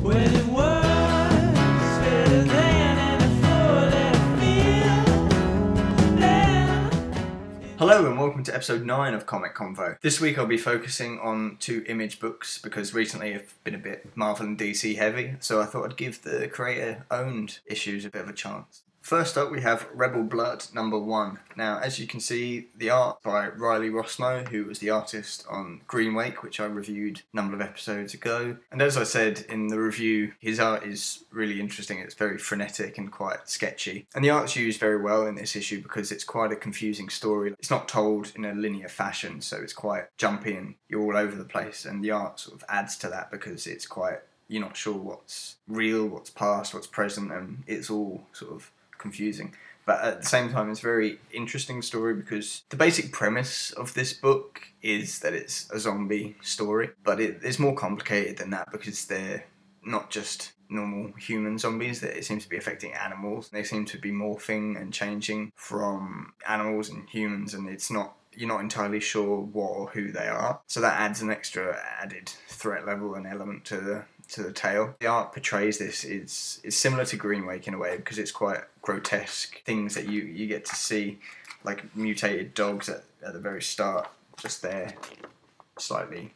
When it was better than any full field. Hello and welcome to episode 9 of Comic Convo. This week I'll be focusing on 2 Image books because recently I've been a bit Marvel and DC heavy, so I thought I'd give the creator-owned issues a bit of a chance. First up we have Rebel Blood #1. Now as you can see, the art by Riley Rossmo, who was the artist on Green Wake, which I reviewed a number of episodes ago. And as I said in the review, his art is really interesting. It's very frenetic and quite sketchy. And the art's used very well in this issue because it's quite a confusing story. It's not told in a linear fashion, so it's quite jumpy and you're all over the place. And the art sort of adds to that because it's quite, you're not sure what's real, what's past, what's present, and it's all sort of confusing. But at the same time, it's a very interesting story because the basic premise of this book is that it's a zombie story, but it's more complicated than that because they're not just normal human zombies, that it seems to be affecting animals. They seem to be morphing and changing from animals and humans, and you're not entirely sure what or who they are. So that adds an extra added threat level and element to the tale. The art portrays this is similar to Green Wake in a way because it's quite grotesque things that you get to see, like mutated dogs at the very start, just there, slightly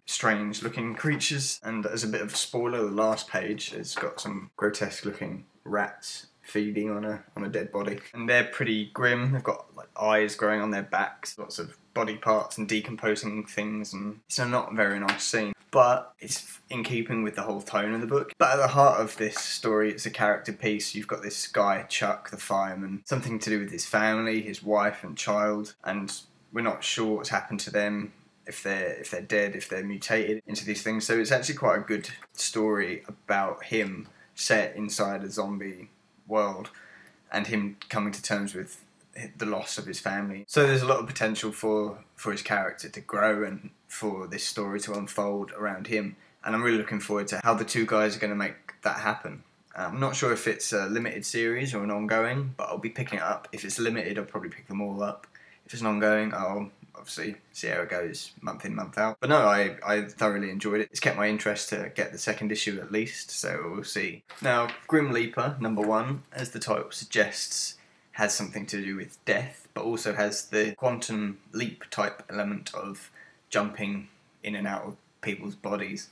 strange looking creatures. And as a bit of a spoiler, the last page has got some grotesque looking rats feeding on a dead body, and they're pretty grim. They've got like eyes growing on their backs, lots of body parts and decomposing things, and it's a not very nice scene, but it's in keeping with the whole tone of the book. But at the heart of this story, it's a character piece. You've got this guy Chuck the fireman, something to do with his family, his wife and child, and we're not sure what's happened to them, if they're dead, if they're mutated into these things. So it's actually quite a good story about him set inside a zombie world and him coming to terms with the loss of his family. So there's a lot of potential for his character to grow and for this story to unfold around him, and I'm really looking forward to how the two guys are going to make that happen. I'm not sure if it's a limited series or an ongoing, but I'll be picking it up. If it's limited, I'll probably pick them all up. If it's an ongoing, I'll obviously see how it goes month in, month out. But no, I thoroughly enjoyed it. It's kept my interest to get the second issue at least, so we'll see. Now, Grim Leaper #1, as the title suggests, has something to do with death, but also has the quantum leap type element of jumping in and out of people's bodies.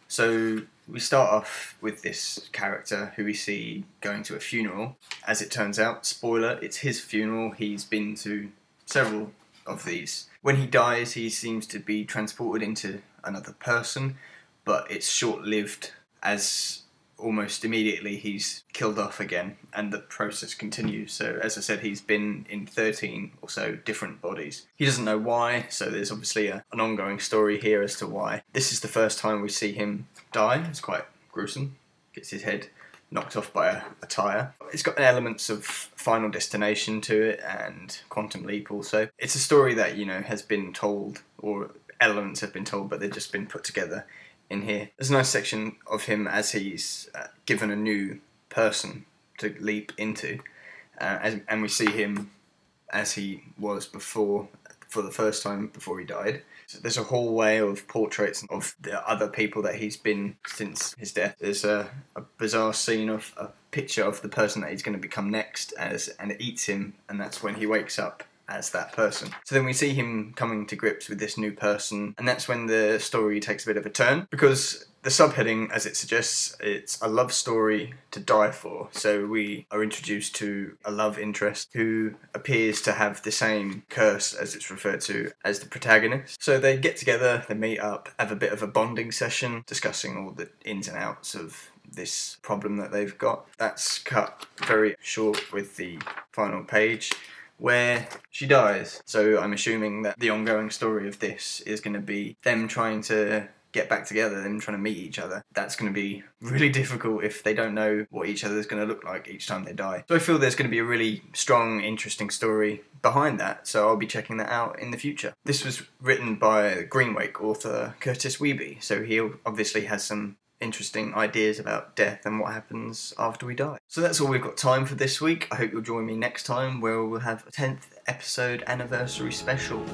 So we start off with this character who we see going to a funeral. As it turns out, spoiler, it's his funeral. He's been to several of these. When he dies, he seems to be transported into another person, but it's short-lived, as almost immediately he's killed off again and the process continues. So as I said, he's been in 13 or so different bodies. He doesn't know why, so there's obviously an ongoing story here as to why. This is the first time we see him die. It's quite gruesome. Gets his head knocked off by a tyre. It's got elements of Final Destination to it and Quantum Leap also. It's a story that, has been told, or elements have been told, but they've just been put together in here. There's a nice section of him as he's given a new person to leap into, and we see him as he was before, for the first time before he died. So there's a hallway of portraits of the other people that he's been since his death. There's a bizarre scene of a picture of the person that he's going to become next, and it eats him, and that's when he wakes up as that person. So then we see him coming to grips with this new person, and that's when the story takes a bit of a turn, because the subheading, as it suggests, it's a love story to die for. So we are introduced to a love interest who appears to have the same curse, as it's referred to, as the protagonist. So they get together, they meet up, have a bit of a bonding session, discussing all the ins and outs of this problem that they've got. That's cut very short with the final page, where she dies. So I'm assuming that the ongoing story of this is going to be them trying to get back together, them trying to meet each other. That's going to be really difficult if they don't know what each other is going to look like each time they die. So I feel there's going to be a really strong, interesting story behind that, so I'll be checking that out in the future. This was written by Green Wake author Curtis Wiebe, so he obviously has some interesting ideas about death and what happens after we die. So that's all we've got time for this week. I hope you'll join me next time where we'll have a 10th episode anniversary special.